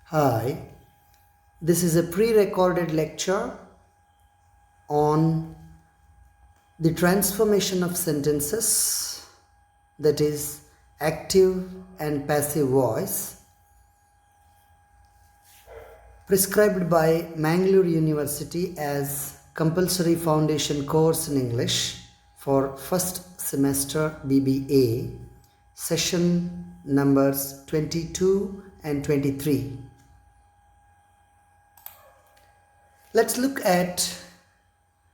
Hi, this is a pre-recorded lecture on the transformation of sentences, that is active and passive voice, prescribed by Mangalore University as compulsory foundation course in English for first semester BBA, session numbers 22 and 23. Let's look at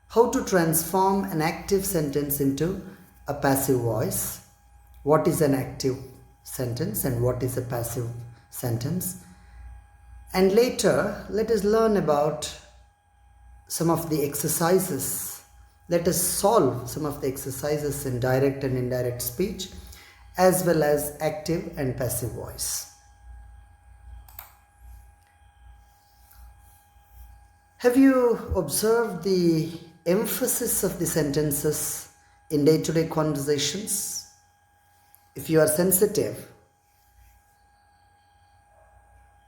how to transform an active sentence into a passive voice. What is an active sentence and what is a passive sentence? And later, let us learn about some of the exercises. Let us solve some of the exercises in direct and indirect speech, as well as active and passive voice. Have you observed the emphasis of the sentences in day-to-day conversations? If you are sensitive,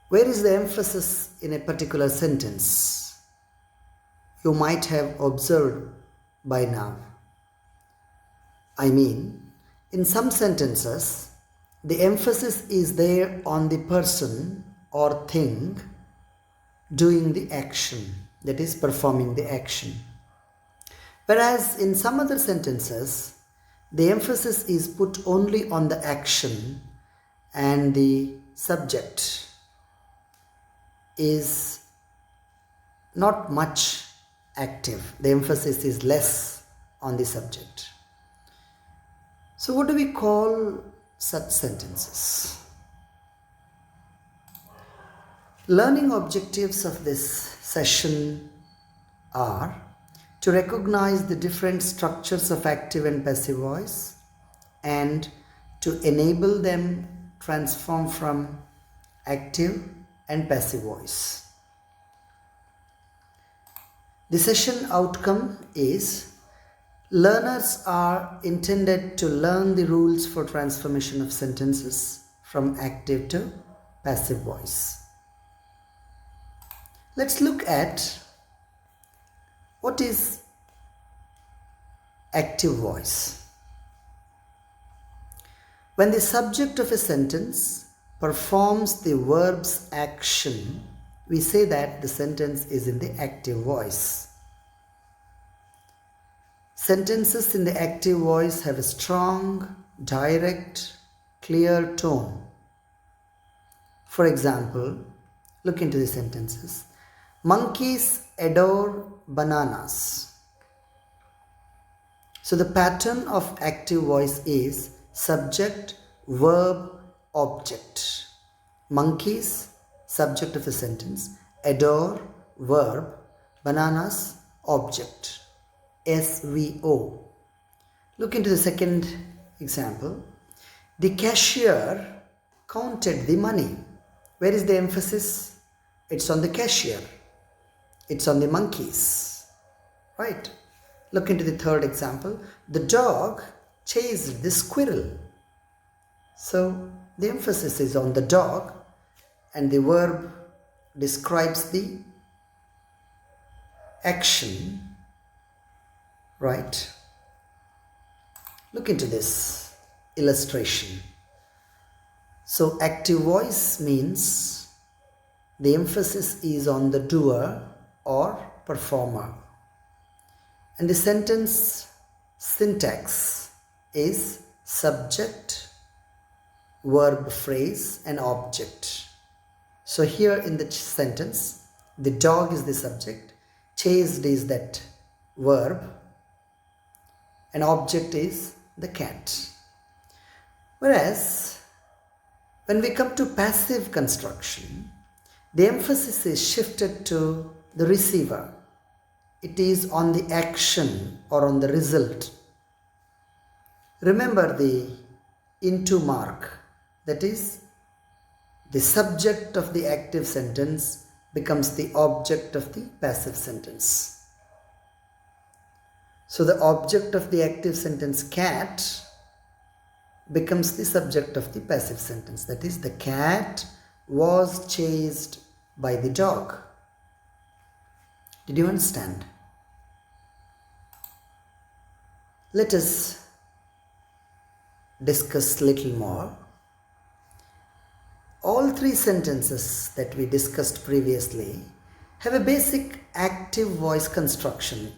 where is the emphasis in a particular sentence? You might have observed by now. I mean, in some sentences, the emphasis is there on the person or thing doing the action, that is performing the action. Whereas in some other sentences, the emphasis is put only on the action and the subject is not much active. The emphasis is less on the subject. So what do we call such sentences? Learning objectives of this session are to recognize the different structures of active and passive voice and to enable them transform from active and passive voice. The session outcome is learners are intended to learn the rules for transformation of sentences from active to passive voice. Let's look at what is active voice. When the subject of a sentence performs the verb's action, we say that the sentence is in the active voice. Sentences in the active voice have a strong, direct, clear tone. For example, look into the sentences. Monkeys adore bananas. So the pattern of active voice is subject, verb, object. Monkeys, subject of a sentence. Adore, verb. Bananas, object. SVO. Look into the second example. The cashier counted the money. Where is the emphasis? It's on the cashier. It's on the monkeys. Right? Look into the third example. The dog chased the squirrel. So the emphasis is on the dog and the verb describes the action. Right? Look into this illustration. So active voice means the emphasis is on the doer or performer. And the sentence syntax is subject, verb, phrase and object. So here in the sentence, the dog is the subject, chased is that verb, and object is the cat. Whereas when we come to passive construction, the emphasis is shifted to the receiver. It is on the action or on the result. Remember the into mark, that is, the subject of the active sentence becomes the object of the passive sentence. So the object of the active sentence cat becomes the subject of the passive sentence. That is, the cat was chased by the dog. Did you understand? Let us discuss little more. All three sentences that we discussed previously have a basic active voice construction.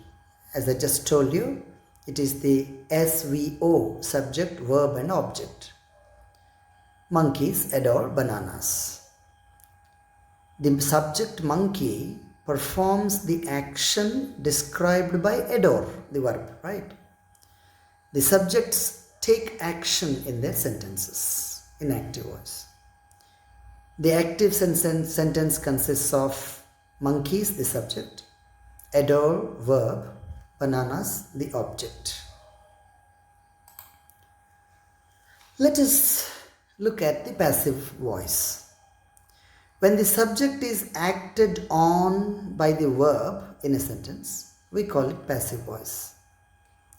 As I just told you, it is the SVO, subject, verb and object. Monkeys adore bananas. The subject monkey performs the action described by adore, the verb, right? The subjects take action in their sentences in active voice. The active sentence consists of monkeys, the subject, adore, verb, bananas, the object. Let us look at the passive voice. When the subject is acted on by the verb in a sentence, we call it passive voice.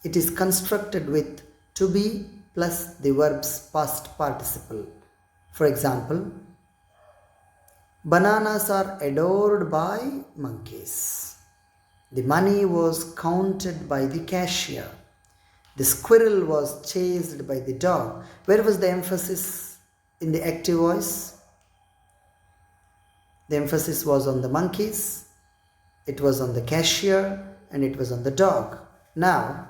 It is constructed with to be plus the verb's past participle. For example, bananas are adored by monkeys. The money was counted by the cashier. The squirrel was chased by the dog. Where was the emphasis in the active voice? The emphasis was on the monkeys, it was on the cashier, and it was on the dog. Now,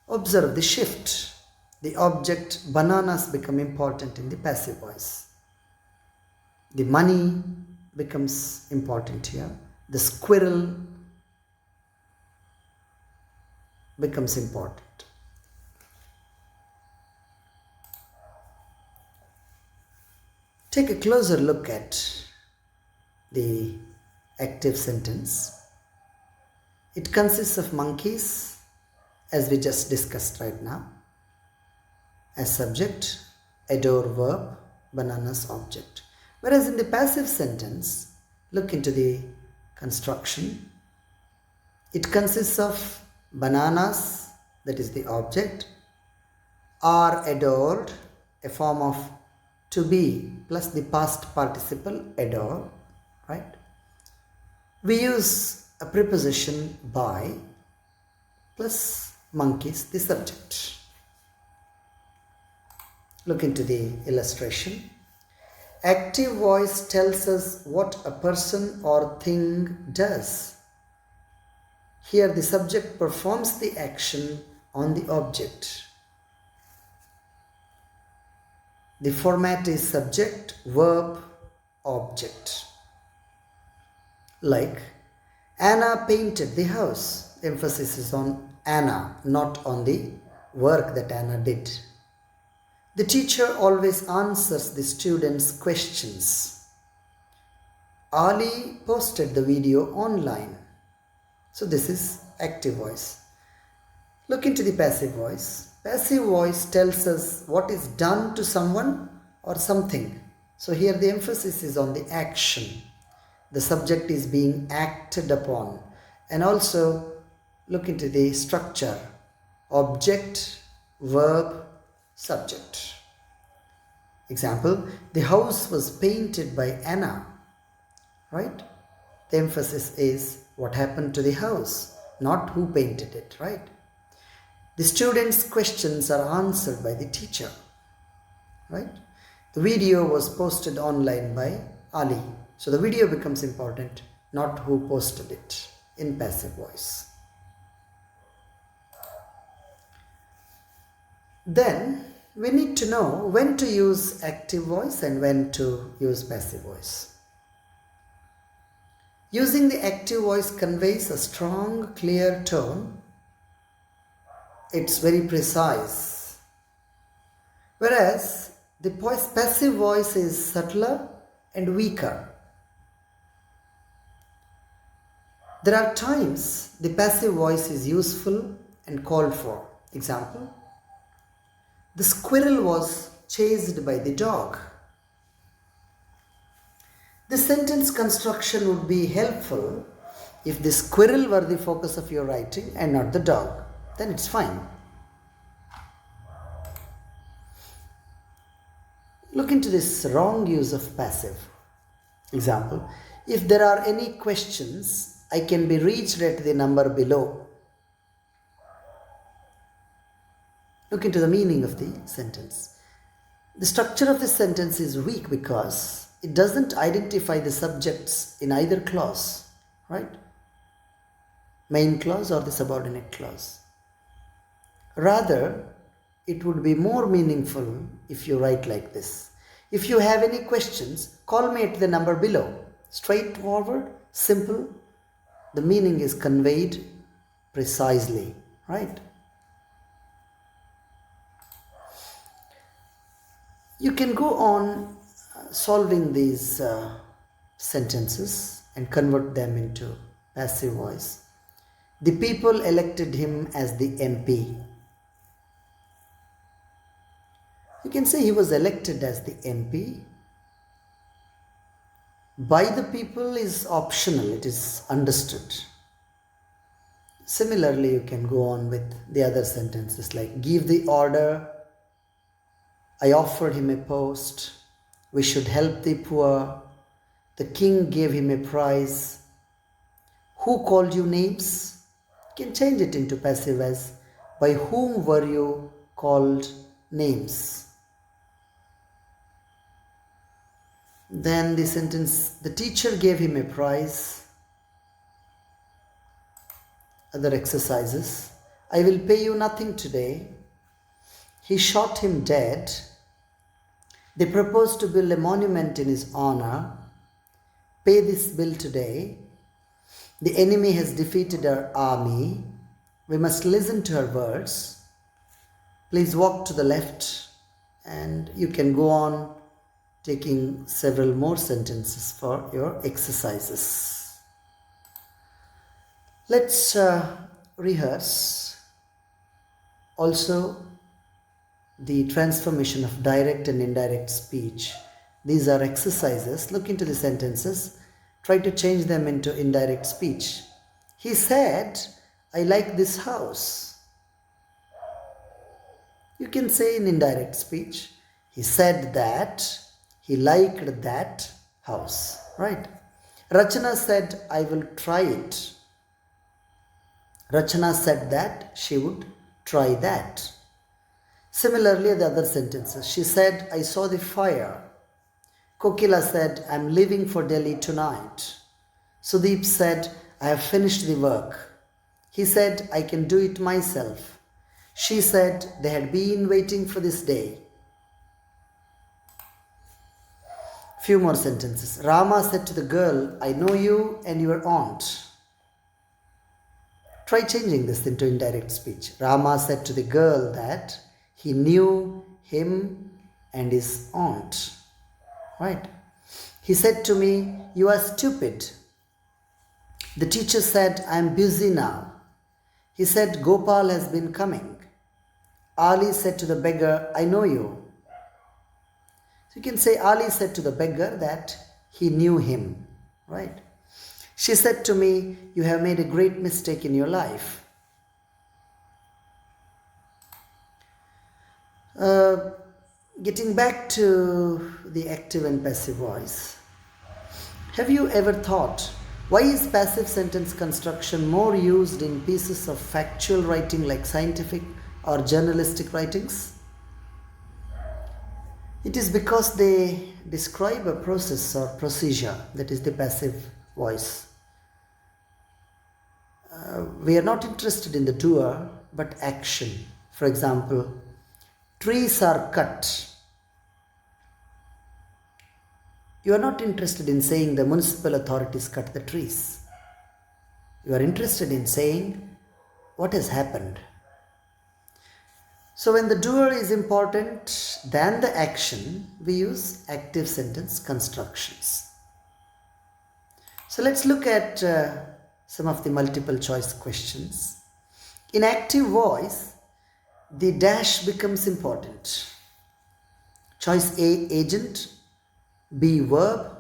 observe the shift. The object bananas become important in the passive voice. The money becomes important here. The squirrel becomes important. Take a closer look at the active sentence. It consists of monkeys, as we just discussed right now, as subject, adore verb, bananas object. Whereas in the passive sentence, look into the construction. It consists of bananas, that is the object, are adored, a form of to be plus the past participle adore, right? We use a preposition by plus monkeys, the subject. Look into the illustration. Active voice tells us what a person or thing does. Here the subject performs the action on the object. The format is subject, verb, object. Like, Anna painted the house. Emphasis is on Anna, not on the work that Anna did. The teacher always answers the students' questions. Ali posted the video online. So this is active voice. Look into the passive voice. Passive voice tells us what is done to someone or something. So here the emphasis is on the action. The subject is being acted upon. And also look into the structure. Object, verb, subject. Example, the house was painted by Anna. Right? The emphasis is what happened to the house, not who painted it, right? The students' questions are answered by the teacher, right? The video was posted online by Ali. So the video becomes important, not who posted it in passive voice. Then we need to know when to use active voice and when to use passive voice. Using the active voice conveys a strong, clear tone. It's very precise. Whereas the passive voice is subtler and weaker. There are times the passive voice is useful and called for. Example, the squirrel was chased by the dog. The sentence construction would be helpful if the squirrel were the focus of your writing and not the dog. Then it's fine. Look into this wrong use of passive. Example, if there are any questions, I can be reached at the number below. Look into the meaning of the sentence. The structure of this sentence is weak because it doesn't identify the subjects in either clause, right? Main clause or the subordinate clause. Rather, it would be more meaningful if you write like this. If you have any questions, call me at the number below. Straightforward, simple. The meaning is conveyed precisely, right? You can go on solving these sentences and convert them into passive voice. The people elected him as the MP. You can say he was elected as the MP. By the people is optional, it is understood. Similarly, you can go on with the other sentences like give the order, I offered him a post, we should help the poor, the king gave him a prize, who called you names? You can change it into passive as by whom were you called names? Then the sentence, the teacher gave him a prize. Other exercises, I will pay you nothing today. He shot him dead. They proposed to build a monument in his honor. Pay this bill today. The enemy has defeated our army. We must listen to her words. Please walk to the left, and you can go on taking several more sentences for your exercises. Let's rehearse also the transformation of direct and indirect speech. These are exercises. Look into the sentences. Try to change them into indirect speech. He said, I like this house. You can say in indirect speech, he said that he liked that house, right? Rachana said, I will try it. Rachana said that she would try that. Similarly, the other sentences. She said, I saw the fire. Kokila said, I am leaving for Delhi tonight. Sudeep said, I have finished the work. He said, I can do it myself. She said, they had been waiting for this day. Few more sentences. Rama said to the girl, I know you and your aunt. Try changing this into indirect speech. Rama said to the girl that he knew him and his aunt. Right? He said to me, you are stupid. The teacher said, I am busy now. He said, Gopal has been coming. Ali said to the beggar, I know you. So you can say Ali said to the beggar that he knew him, right? She said to me, you have made a great mistake in your life. Getting back to the active and passive voice. Have you ever thought, why is passive sentence construction more used in pieces of factual writing like scientific or journalistic writings? It is because they describe a process or procedure, that is the passive voice. We are not interested in the doer, but action. For example, trees are cut. You are not interested in saying the municipal authorities cut the trees. You are interested in saying what has happened. So when the doer is important than the action, we use active sentence constructions. So let's look at some of the multiple choice questions. In active voice, the dash becomes important. Choice A, agent, B, verb,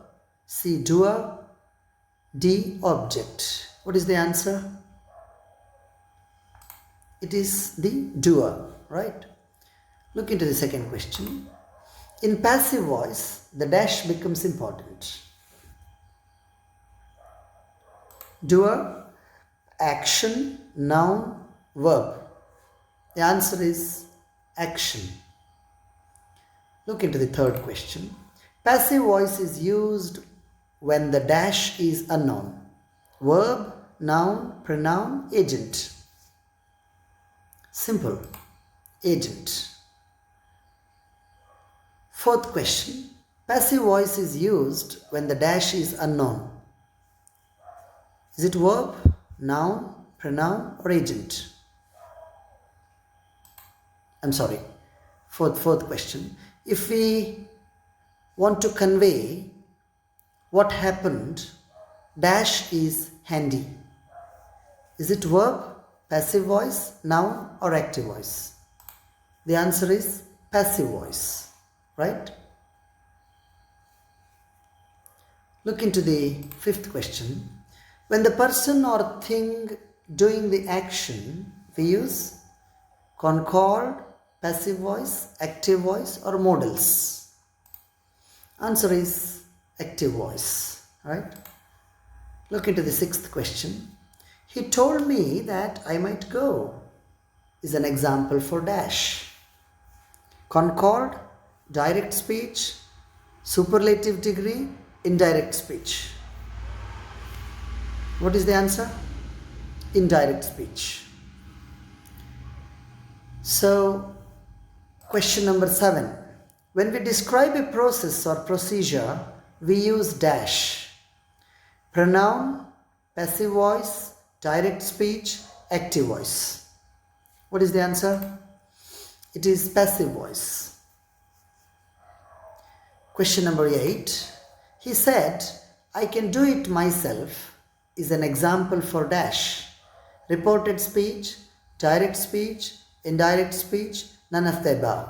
C, doer, D, object. What is the answer? It is the doer. Right? Look into the second question. In passive voice, the dash becomes important. Doer, action, noun, verb. The answer is action. Look into the third question. Passive voice is used when the dash is unknown. Verb, noun, pronoun, agent. Simple. Agent. Fourth question. Passive voice is used when the dash is unknown. Is it verb, noun, pronoun, or agent? Fourth question. If we want to convey what happened, dash is handy. Is it verb, passive voice, noun, or active voice? The answer is passive voice, right? Look into the fifth question. When the person or thing doing the action, we use concord, passive voice, active voice, or modals. Answer is active voice, right? Look into the sixth question. He told me that I might go is an example for dash. Concord, direct speech, superlative degree, indirect speech. What is the answer? Indirect speech. So, question number 7. When we describe a process or procedure, we use dash. Pronoun, passive voice, direct speech, active voice. What is the answer? It is passive voice. Question number 8. He said, I can do it myself is an example for dash. Reported speech, direct speech, indirect speech, none of the above.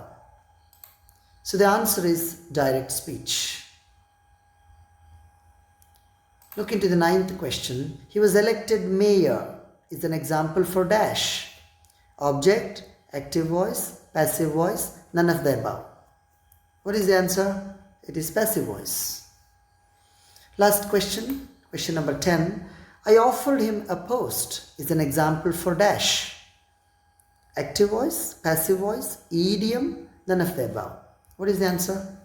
So the answer is direct speech. Look into the 9th question. He was elected mayor is an example for dash. Object, active voice, passive voice, none of the above. What is the answer? It is passive voice. Last question, question number 10. I offered him a post is an example for dash. Active voice, passive voice, idiom, none of the above. What is the answer?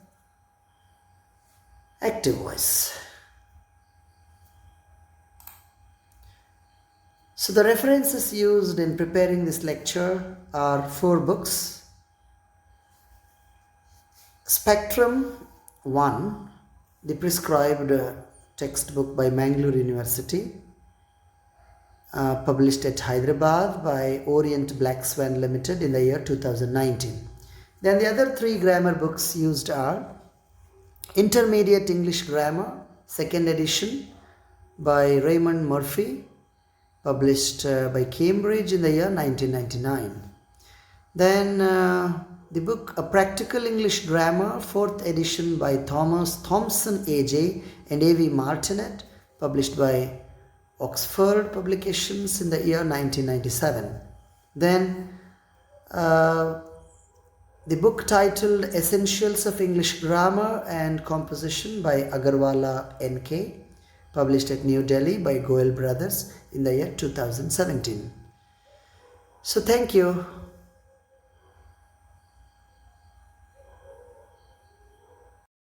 Active voice. So the references used in preparing this lecture are 4 books. Spectrum 1, the prescribed textbook by Mangalore University, published at Hyderabad by Orient Black Swan Limited in the year 2019. Then the other 3 grammar books used are Intermediate English Grammar, 2nd edition by Raymond Murphy, published by Cambridge in the year 1999. Then the book A Practical English Grammar, 4th edition by Thompson AJ and A.V. Martinet, published by Oxford Publications in the year 1997. Then the book titled Essentials of English Grammar and Composition by Agarwala N.K., published at New Delhi by Goel Brothers in the year 2017. So thank you.